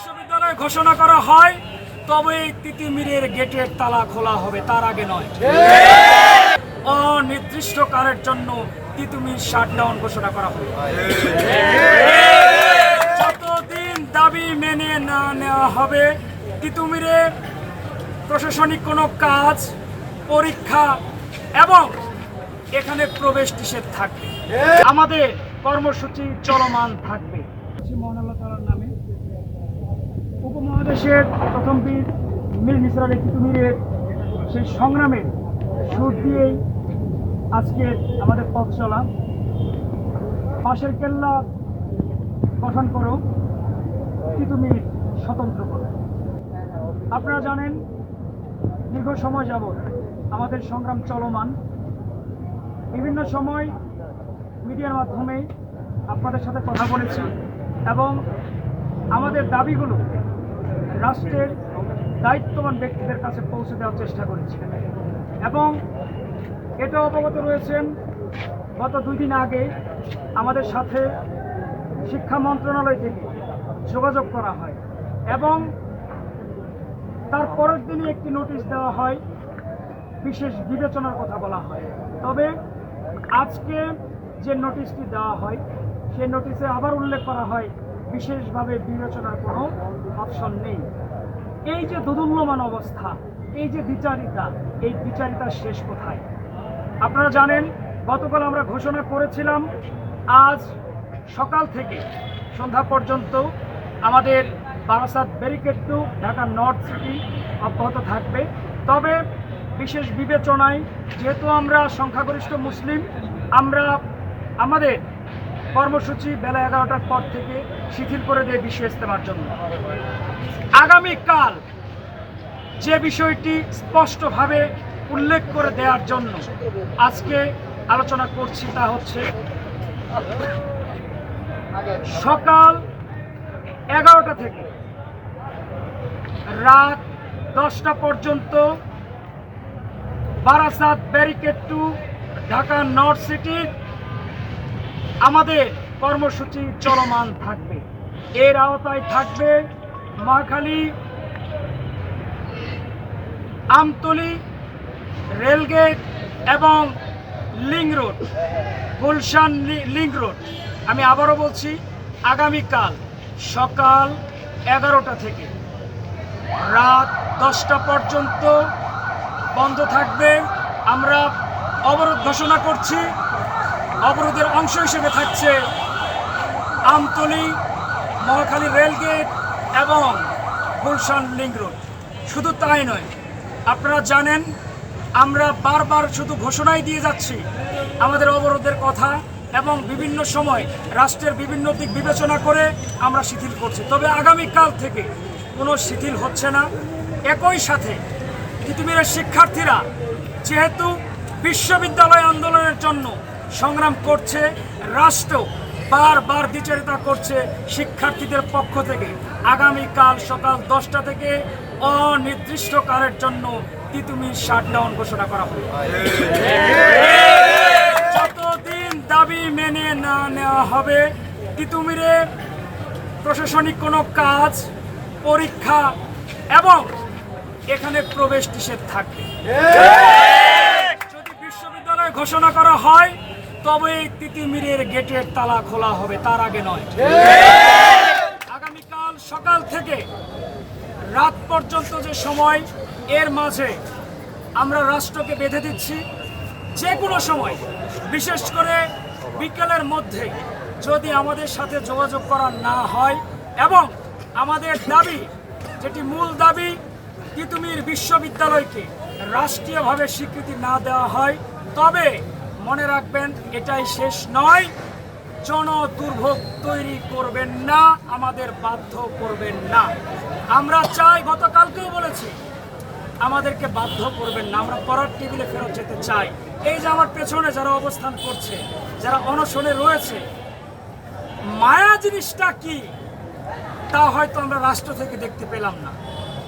বিশ্ববিদ্যালয় ঘোষণা করা হয় তবে তিতুমিরের গেটের তালা খোলা হবে, তার আগে নয়। অনির্দিষ্টকালের জন্য তিতুমির শাটডাউন ঘোষণা করা হবে। যতদিন দাবি মেনে না নেওয়া হবে, তিতুমিরে প্রশাসনিক কোনো কাজ, পরীক্ষা এবং এখানে প্রবেশ নিষেধ থাকবে। আমাদের কর্মসূচি চলমান থাকবে। মহান আল্লাহ তাআলার নামে উপমহাদেশের প্রথম বীর মীর নিসার আলী তিতুমিরের সেই সংগ্রামের সুর দিয়েই আজকে আমাদের পথ চলা। পাশের কেল্লা গঠন করো, তিতুমির স্বতন্ত্র করো। আপনারা জানেন দীর্ঘ সময় যাবৎ আমাদের সংগ্রাম চলমান। বিভিন্ন সময় মিডিয়ার মাধ্যমে আপনাদের সাথে কথা বলেছি এবং আমাদের দাবিগুলো রাষ্ট্রের দায়িত্ববান ব্যক্তিদের কাছে পৌঁছে দেওয়ার চেষ্টা করেছি এবং এটা অবগত রয়েছেন গত 2 দিন আগে আমাদের সাথে শিক্ষা মন্ত্রণালয় থেকে যোগাযোগ করা হয় এবং তার পরের দিনই একটি নোটিশ দেওয়া হয়, বিশেষ বিবেচনার কথা বলা হয়। তবে আজকে যে নোটিশটি দেওয়া হয় সেই নোটিশে আবার উল্লেখ করা হয় বিশেষভাবে বিবেচনার কোনো অপশন নেই। এই যে দোদুল্যমান অবস্থা, এই যে বিচারিতা, এই বিচারিতার শেষ কোথায়? আপনারা জানেন গতকাল আমরা ঘোষণা করেছিলাম আজ সকাল থেকে সন্ধ্যা পর্যন্ত আমাদের Barasat barricade to Dhaka north city অব্যাহত থাকবে। তবে বিশেষ বিবেচনায় যেহেতু আমরা সংখ্যাগরিষ্ঠ মুসলিম, আমরা আমাদের কর্মসূচি বেলা 11টার পর থেকে শিথিল করে দেয় বিশ্ব ইজতেমার জন্য। আগামীকাল যে বিষয়টি স্পষ্টভাবে উল্লেখ করে দেওয়ার জন্য আজকে আলোচনা করছি তা হচ্ছে সকাল 11টা থেকে রাত 10টা পর্যন্ত Barasat barricade to Dhaka north সিটির আমাদের কর্মসূচি চলমান থাকবে। এর আওতায় থাকবে মহাখালী, আমতলী, রেলগেট এবং link road, Gulshan link road. আমি আবারও বলছি, আগামীকাল সকাল 11টা থেকে রাত 10টা পর্যন্ত বন্ধ থাকবে। আমরা অবরোধ ঘোষণা করছি। অবরোধের অংশ হিসেবে থাকছে আমতলী, মহাখালী রেলগেট এবং গুলশান লিং রোড। শুধু তাই নয়, আপনারা জানেন আমরা বারবার শুধু ঘোষণাই দিয়ে যাচ্ছি আমাদের অবরোধের কথা এবং বিভিন্ন সময় রাষ্ট্রের বিভিন্ন দিক বিবেচনা করে আমরা শিথিল করছি। তবে আগামীকাল থেকে কোনো শিথিল হচ্ছে না। একই সাথে তিতুমিরের শিক্ষার্থীরা যেহেতু বিশ্ববিদ্যালয় আন্দোলনের জন্য সংগ্রাম করছে, রাষ্ট্র বারবার দ্বিচারিতা করছে, শিক্ষার্থীদের পক্ষ থেকে আগামীকাল সকাল 10টা থেকে অনির্দিষ্টকালের জন্য তিতুমির শাটডাউন ঘোষণা করা হবে। যতদিন দাবি মেনে না নেওয়া হবে, তিতুমিরে প্রশাসনিক কোনো কাজ, পরীক্ষা এবং এখানে প্রবেশ নিষেধ থাকবে। যদি বিশ্ববিদ্যালয় ঘোষণা করা হয় তবে তিতুমিরের গেটের তালা খোলা হবে, তার আগে নয়। আগামীকাল সকাল থেকে রাত পর্যন্ত যে সময়, এর মাঝে আমরা রাষ্ট্রকে বেঁধে দিচ্ছি যে কোনো সময়, বিশেষ করে বিকেলের মধ্যে যদি আমাদের সাথে যোগাযোগ করা না হয় এবং আমাদের দাবি, যেটি মূল দাবি, তিতুমির বিশ্ববিদ্যালয়কে রাষ্ট্রীয়ভাবে স্বীকৃতি না দেওয়া হয়, তবে মনে রাখবেন এটাই শেষ নয়। জনদুর্ভোগ তৈরি করবেন না, আমাদের বাধ্য করবেন না। আমরা চাই, গতকালকেও বলেছি, আমাদেরকে বাধ্য করবেন না। আমরা পড়ার টেবিলে ফেরত যেতে চাই। এই যে আমার পেছনে যারা অবস্থান করছে, যারা অনশনে রয়েছে, মায়া জিনিসটা কি তা হয়তো আমরা রাষ্ট্র থেকে দেখতে পেলাম না।